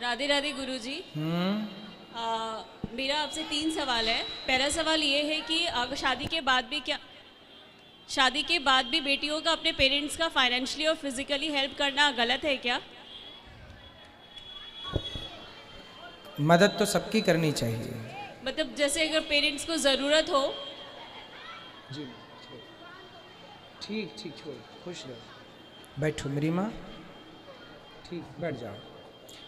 राधे राधे गुरुजी। मेरा आपसे 3 सवाल है। पहला सवाल ये है कि अगर शादी के बाद भी बेटियों का अपने पेरेंट्स का फाइनेंशियली और फिजिकली हेल्प करना गलत है क्या? मदद तो सबकी करनी चाहिए। मतलब जैसे अगर पेरेंट्स को ज़रूरत हो। जी ठीक ठीक, छोड़, खुश रहो, बैठो मेरी माँ, ठीक, बैठ जाओ।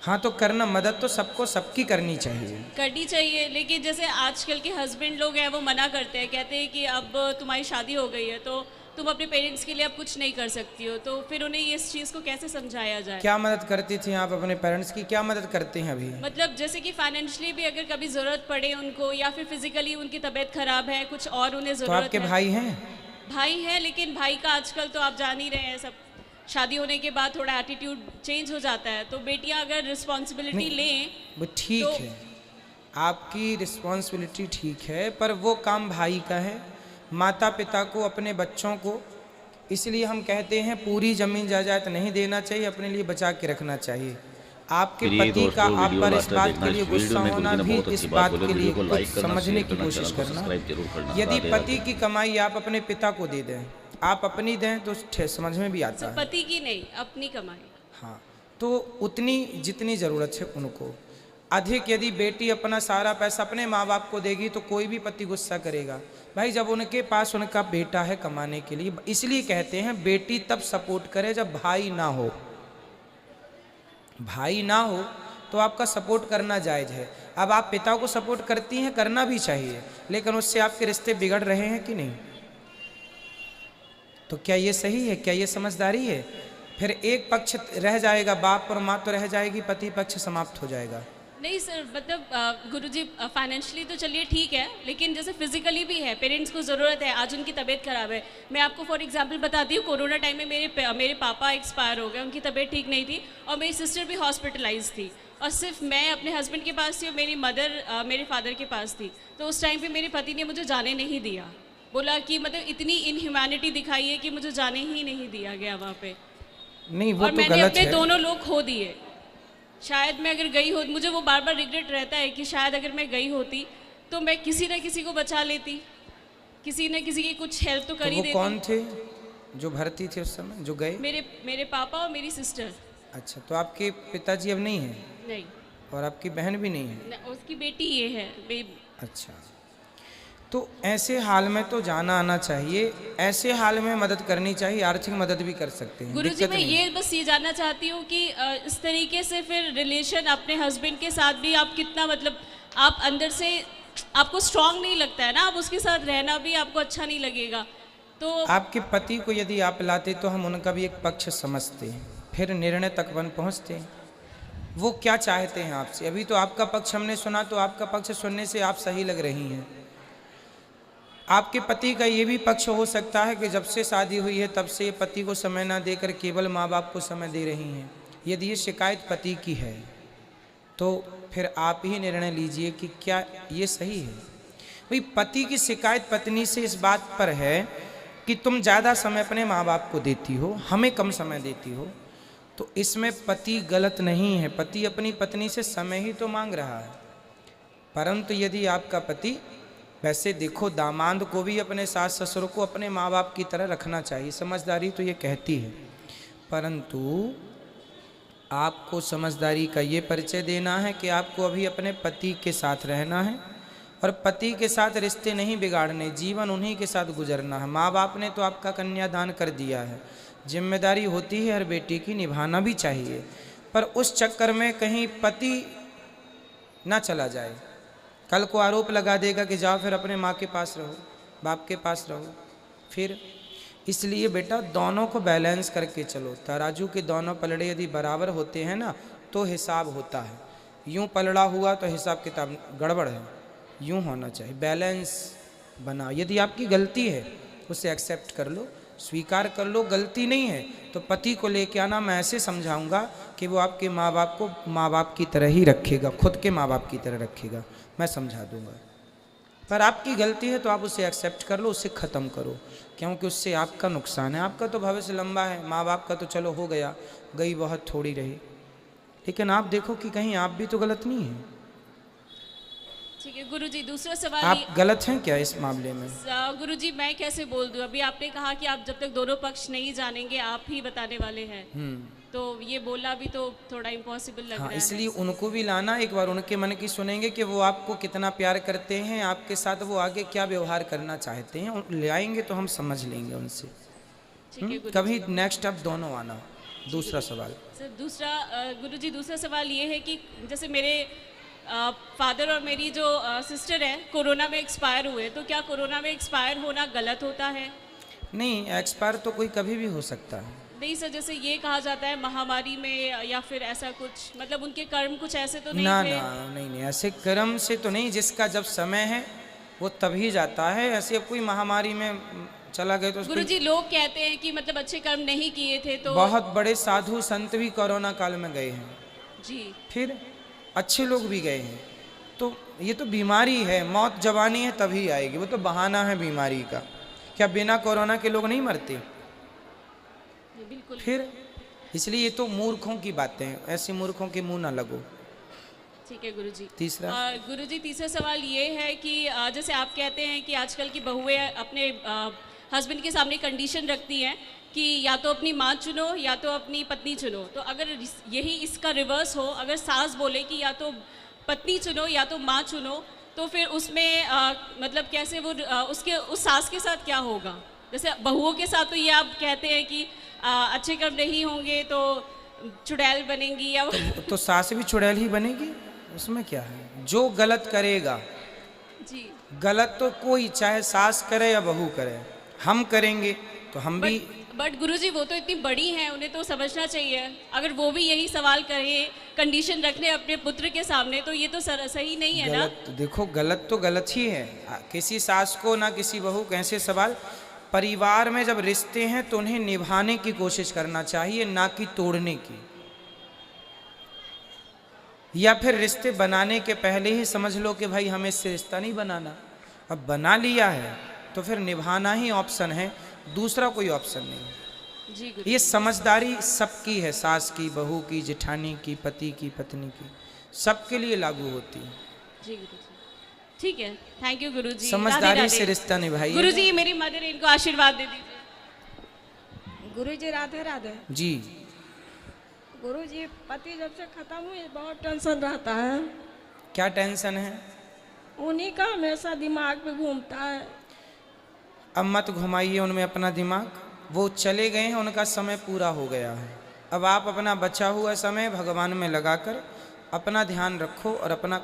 हाँ तो करना, मदद तो सबको सबकी करनी चाहिए, लेकिन जैसे आजकल के हस्बैंड लोग हैं वो मना करते हैं, कहते हैं कि अब तुम्हारी शादी हो गई है तो तुम अपने पेरेंट्स के लिए अब कुछ नहीं कर सकती हो, तो फिर उन्हें इस चीज़ को कैसे समझाया जाए? क्या मदद करती थी आप अपने पेरेंट्स की? क्या मदद करते हैं अभी? मतलब जैसे कि फाइनेंशियली भी अगर कभी ज़रूरत पड़े उनको, या फिर फिजिकली उनकी तबीयत खराब है, कुछ और उन्हें तो ज़रूरत आपके है। भाई हैं? भाई है, लेकिन भाई का आजकल तो आप जान ही रहे हैं, सब शादी होने के बाद थोड़ा एटीट्यूड चेंज हो जाता है, तो बेटियां अगर रिस्पॉन्सिबिलिटी लें वो ठीक तो है, आपकी रिस्पॉन्सिबिलिटी ठीक है, पर वो काम भाई का है। माता पिता को अपने बच्चों को, इसलिए हम कहते हैं पूरी ज़मीन जायदाद नहीं देना चाहिए, अपने लिए बचा के रखना चाहिए। आपके पति का आप पर इस बात के लिए गुस्सा होना भी इस बात के लिए कुछ समझने की कोशिश करना। यदि पति की कमाई आप अपने पिता को दे दें, आप अपनी दें, तो समझ में भी आता है। पति की नहीं, अपनी कमाई। हाँ, तो उतनी जितनी ज़रूरत है उनको। अधिक यदि बेटी अपना सारा पैसा अपने माँ बाप को देगी तो कोई भी पति गुस्सा करेगा। भाई जब उनके पास उनका बेटा है कमाने के लिए, इसलिए कहते हैं बेटी तब सपोर्ट करे जब भाई ना हो। भाई ना हो तो आपका सपोर्ट करना जायज़ है। अब आप पिता को सपोर्ट करती हैं, करना भी चाहिए, लेकिन उससे आपके रिश्ते बिगड़ रहे हैं कि नहीं? तो क्या ये सही है? क्या ये समझदारी है? फिर एक पक्ष रह जाएगा, बाप और माँ तो रह जाएगी, पति पक्ष समाप्त हो जाएगा। नहीं सर, मतलब गुरुजी फाइनेंशियली तो चलिए ठीक है, लेकिन जैसे फिजिकली भी है, पेरेंट्स को ज़रूरत है, आज उनकी तबीयत ख़राब है। मैं आपको फॉर एग्जांपल बताती हूँ, कोरोना टाइम में मेरे पापा एक्सपायर हो गए, उनकी तबीयत ठीक नहीं थी और मेरी सिस्टर भी हॉस्पिटलाइज थी, और सिर्फ मैं अपने हस्बैंड के पास थी और मेरी मदर मेरे फादर के पास थी। तो उस टाइम पर मेरे पति ने मुझे जाने नहीं दिया, बोला कि मतलब इतनी इनह्यूमैनिटी दिखाई है कि मुझे जाने ही नहीं दिया गया वहाँ पे। नहीं, वो और तो मैंने गलत अपने है। दोनों लोग खो दिए। शायद मैं अगर गई हो, मुझे वो बार बार रिग्रेट रहता है कि शायद अगर मैं गई होती तो मैं किसी न किसी को बचा लेती, किसी न किसी की कुछ हेल्प तो कर ही देती। कौन थे जो भर्ती थे उस समय, जो गए? मेरे पापा और मेरी सिस्टर। अच्छा, तो आपके पिताजी अब नहीं हैं? नहीं। और आपकी बहन भी नहीं है? उसकी बेटी ये है। अच्छा, तो ऐसे हाल में तो जाना आना चाहिए, ऐसे हाल में मदद करनी चाहिए, आर्थिक मदद भी कर सकते हैं। गुरुजी मैं ये बस ये जानना चाहती हूँ कि इस तरीके से फिर रिलेशन अपने हस्बैंड के साथ भी आप कितना, मतलब आप अंदर से आपको स्ट्रांग नहीं लगता है ना, आप उसके साथ रहना भी आपको अच्छा नहीं लगेगा। तो आपके पति को यदि आप लाते तो हम उनका भी एक पक्ष समझते, फिर निर्णय तक बन पहुँचते। वो क्या चाहते हैं आपसे? अभी तो आपका पक्ष हमने सुना, तो आपका पक्ष सुनने से आप सही लग रही हैं। आपके पति का ये भी पक्ष हो सकता है कि जब से शादी हुई है तब से पति को समय ना देकर केवल माँ बाप को समय दे रही हैं। यदि ये शिकायत पति की है तो फिर आप ही निर्णय लीजिए कि क्या ये सही है। भाई पति की शिकायत पत्नी से इस बात पर है कि तुम ज़्यादा समय अपने माँ बाप को देती हो, हमें कम समय देती हो, तो इसमें पति गलत नहीं है। पति अपनी पत्नी से समय ही तो मांग रहा है। परंतु यदि आपका पति, वैसे देखो दामाद को भी अपने सास ससुर को अपने माँ बाप की तरह रखना चाहिए, समझदारी तो ये कहती है, परंतु आपको समझदारी का ये परिचय देना है कि आपको अभी अपने पति के साथ रहना है और पति के साथ रिश्ते नहीं बिगाड़ने, जीवन उन्हीं के साथ गुजरना है। माँ बाप ने तो आपका कन्यादान कर दिया है, जिम्मेदारी होती है हर बेटी की, निभाना भी चाहिए, पर उस चक्कर में कहीं पति ना चला जाए, कल को आरोप लगा देगा कि जाओ फिर अपने माँ के पास रहो, बाप के पास रहो फिर। इसलिए बेटा दोनों को बैलेंस करके चलो। तराजू के दोनों पलड़े यदि बराबर होते हैं ना तो हिसाब होता है। यूं पलड़ा हुआ तो हिसाब किताब गड़बड़ है, यूं होना चाहिए, बैलेंस बनाओ। यदि आपकी गलती है उसे एक्सेप्ट कर लो, स्वीकार कर लो, गलती नहीं है तो पति को लेके आना, मैं ऐसे समझाऊंगा कि वो आपके माँ बाप को माँ बाप की तरह ही रखेगा, खुद के माँ बाप की तरह रखेगा, मैं समझा दूंगा। पर आपकी गलती है तो आप उसे एक्सेप्ट कर लो, उसे ख़त्म करो, क्योंकि उससे आपका नुकसान है। आपका तो भविष्य लंबा है, माँ बाप का तो चलो हो गया, गई बहुत थोड़ी रही। लेकिन आप देखो कि कहीं आप भी तो गलत नहीं हैं। ठीक है गुरुजी, दूसरा सवाल आप गलत हैं क्या इस मामले में? गुरुजी मैं कैसे बोल दूं? अभी आपने कहा कि आप जब तक दोनों पक्ष नहीं जानेंगे आप ही बताने वाले हैं, तो ये बोलना भी तो थोड़ा इम्पॉसिबल लग हाँ, रहा है। इसलिए उनको भी लाना, एक बार उनके मन की सुनेंगे कि वो आपको कितना प्यार करते हैं, आपके साथ वो आगे क्या व्यवहार करना चाहते हैं, ले आएंगे तो हम समझ लेंगे उनसे। ठीक है गुरुजी। कभी नेक्स्ट आप दोनों आना। दूसरा सवाल सर दूसरा गुरुजी, दूसरा सवाल ये है कि जैसे मेरे फादर और मेरी जो सिस्टर है कोरोना में एक्सपायर हुए, तो क्या कोरोना में एक्सपायर होना गलत होता है? नहीं, एक्सपायर तो कोई कभी भी हो सकता है। नहीं सर, जैसे ये कहा जाता है महामारी में या फिर ऐसा कुछ, मतलब उनके कर्म कुछ ऐसे तो नहीं ना थे? ना, नहीं, ऐसे कर्म से तो नहीं, जिसका जब समय है वो तभी जाता है। ऐसे अब कोई महामारी में चला गया तो गुरुजी लोग कहते हैं कि मतलब अच्छे कर्म नहीं किए थे तो। बहुत बड़े साधु संत भी कोरोना काल में गए हैं जी, फिर अच्छे लोग भी गए हैं। तो ये तो बीमारी है, मौत जवानी है तभी आएगी, वो तो बहाना है बीमारी का। क्या बिना कोरोना के लोग नहीं मरते? बिल्कुल। फिर इसलिए ये तो मूर्खों की बातें हैं, ऐसे मूर्खों के मुंह ना लगो। ठीक है गुरुजी। तीसरा गुरुजी, तीसरा सवाल ये है कि जैसे आप कहते हैं कि आजकल की बहुएं अपने हस्बैंड के सामने कंडीशन रखती हैं कि या तो अपनी माँ चुनो या तो अपनी पत्नी चुनो, तो अगर यही इसका रिवर्स हो, अगर सास बोले कि या तो पत्नी चुनो या तो माँ चुनो, तो फिर उसमें मतलब कैसे वो उसके उस सास के साथ क्या होगा? जैसे बहुओं के साथ तो ये आप कहते हैं कि अच्छे कर्म नहीं होंगे तो चुड़ैल बनेंगी या तो सास भी चुड़ैल ही बनेगी, उसमें क्या है? जो गलत करेगा, जी गलत तो कोई चाहे सास करे या बहू करे, हम करेंगे तो हम भी। बट गुरुजी वो तो इतनी बड़ी हैं, उन्हें तो समझना चाहिए। अगर वो भी यही सवाल करें, कंडीशन रखने अपने पुत्र के सामने, तो ये तो सही नहीं है ना? देखो गलत तो गलत ही है। किसी सास को ना किसी बहू को ऐसे सवाल। परिवार में जब रिश्ते हैं तो उन्हें निभाने की कोशिश करना चाहिए, ना कि तोड़ने की। या फिर रिश्ते बनाने के पहले ही समझ लो कि भाई हमें इससे रिश्ता नहीं बनाना। अब बना लिया है तो फिर निभाना ही ऑप्शन है, दूसरा कोई ऑप्शन नहीं। जी ये समझदारी सबकी है, सास की, बहू की, जेठानी की, पति की, पत्नी की, सबके लिए लागू होती है। जी गुरुजी, ठीक है, थैंक यू गुरुजी। समझदारी से रिश्ता निभाइए। गुरुजी मेरी मदर, इनको आशीर्वाद दे दीजिए। गुरुजी राधे राधे। जी गुरुजी पति जब से खत्म हुए बहुत टेंशन रहता है। क्या टेंशन है? उन्हीं का हमेशा दिमाग पे घूमता है। अब मत घुमाइए उनमें अपना दिमाग, वो चले गए हैं, उनका समय पूरा हो गया है। अब आप अपना बचा हुआ समय भगवान में लगाकर अपना ध्यान रखो और अपना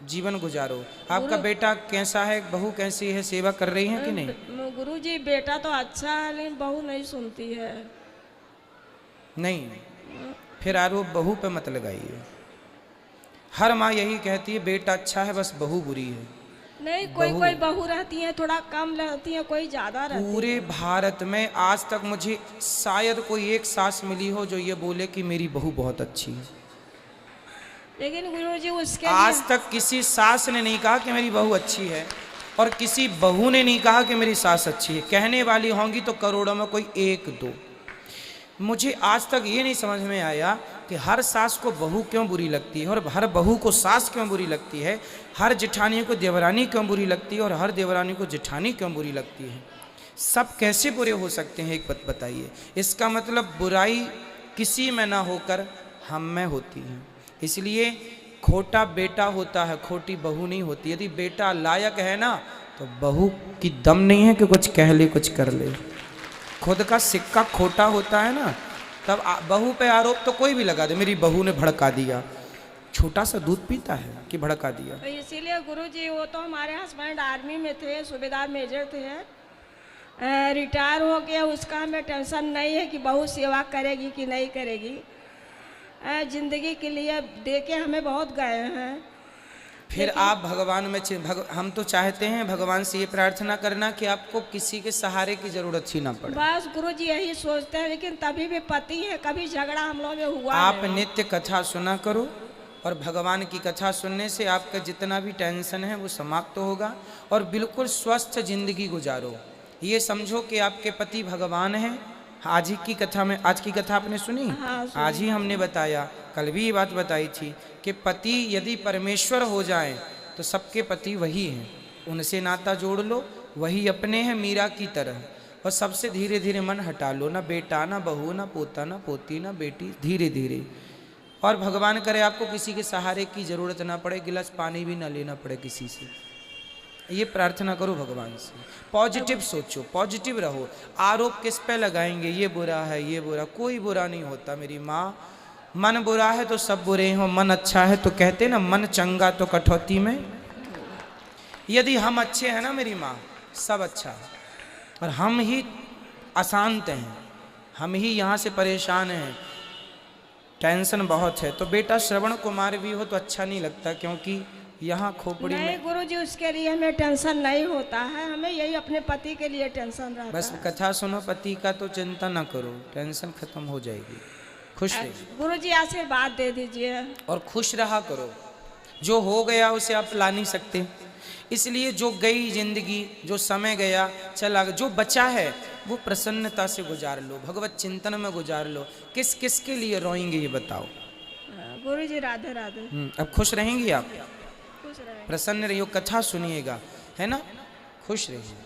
जीवन गुजारो। आपका बेटा कैसा है, बहू कैसी है, सेवा कर रही है कि नहीं? गुरुजी बेटा तो अच्छा है लेकिन बहू नहीं सुनती है। नहीं, फिर आरोप बहू पे मत लगाइए। हर माँ यही कहती है बेटा अच्छा है बस बहू बुरी है। नहीं, कोई बहू रहती है थोड़ा कम रहती है, कोई ज्यादा रहती है। पूरे भारत में आज तक मुझे शायद कोई एक सास मिली हो जो ये बोले कि मेरी बहू बहुत अच्छी है। लेकिन गुरुजी उसके आज तक किसी सास ने नहीं कहा कि मेरी बहू अच्छी है और किसी बहू ने नहीं कहा कि मेरी सास अच्छी है। कहने वाली होंगी तो करोड़ों में कोई एक दो। मुझे आज तक ये नहीं समझ में आया कि हर सास को बहू क्यों बुरी लगती है और हर बहू को सास क्यों बुरी लगती है, हर जेठानी को देवरानी क्यों बुरी लगती है और हर देवरानी को जेठानी क्यों बुरी लगती है। सब कैसे बुरे हो सकते हैं, एक बात बताइए। इसका मतलब बुराई किसी में ना होकर हम में होती है। इसलिए खोटा बेटा होता है, खोटी बहू नहीं होती। यदि बेटा लायक है ना तो बहू की दम नहीं है कि कुछ कह ले कुछ कर ले। खुद का सिक्का खोटा होता है ना, तब बहू पे आरोप तो कोई भी लगा दे, मेरी बहू ने भड़का दिया। छोटा सा दूध पीता है कि भड़का दिया। तो इसीलिए गुरुजी वो तो हमारे हस्बैंड आर्मी में थे, सूबेदार मेजर थे, रिटायर हो गया। उसका हमें टेंशन नहीं है कि बहू सेवा करेगी कि नहीं करेगी। जिंदगी के लिए देके हमें बहुत गए हैं। फिर आप भगवान में हम तो चाहते हैं भगवान से ये प्रार्थना करना कि आपको किसी के सहारे की जरूरत ही ना पड़े। बस गुरुजी यही सोचते हैं, लेकिन तभी भी पति है, कभी झगड़ा हम लोग में हुआ आप नहीं। नित्य कथा सुना करो और भगवान की कथा सुनने से आपका जितना भी टेंशन है वो समाप्त होगा और बिल्कुल स्वस्थ जिंदगी गुजारो। ये समझो कि आपके पति भगवान हैं, आज की कथा आपने सुनी? हाँ, सुनी। आज ही हमने बताया, कल भी ये बात बताई थी कि पति यदि परमेश्वर हो जाए तो सबके पति वही हैं, उनसे नाता जोड़ लो, वही अपने हैं मीरा की तरह, और सबसे धीरे धीरे मन हटा लो, ना बेटा ना बहू ना पोता ना पोती ना बेटी, धीरे धीरे। और भगवान करे आपको किसी के सहारे की जरूरत ना पड़े, गिलास पानी भी ना लेना पड़े किसी से, ये प्रार्थना करो भगवान से। पॉजिटिव सोचो, पॉजिटिव रहो। आरोप किस पे लगाएंगे, ये बुरा है ये बुरा, कोई बुरा नहीं होता मेरी माँ। मन बुरा है तो सब बुरे हो, मन अच्छा है तो कहते ना मन चंगा तो कठौती में। यदि हम अच्छे हैं ना मेरी माँ, सब अच्छा है, और हम ही अशांत हैं, हम ही यहाँ से परेशान हैं, टेंशन बहुत है। तो बेटा श्रवण कुमार भी हो तो अच्छा नहीं लगता, क्योंकि यहाँ खोपड़ी नहीं में गुरुजी, उसके लिए हमें टेंशन नहीं होता है, हमें यही अपने पति के लिए टेंशन रहता बस है। कथा सुनो पति का तो चिंता ना करो, टेंशन खत्म हो जाएगी। खुश रहिए गुरुजी आशीर्वाद दे दीजिए। और खुश रहा करो। जो हो गया उसे आप ला नहीं सकते, इसलिए जो गई जिंदगी, जो समय गया चला, जो बचा है वो प्रसन्नता से गुजार लो, भगवत चिंतन में गुजार लो। किस किस के लिए रोएंगे ये बताओ? गुरुजी राधे राधे। अब खुश रहेंगी आप, खुश रहे। प्रसन्न रहियो, कथा सुनिएगा, है ना, खुश रहिए।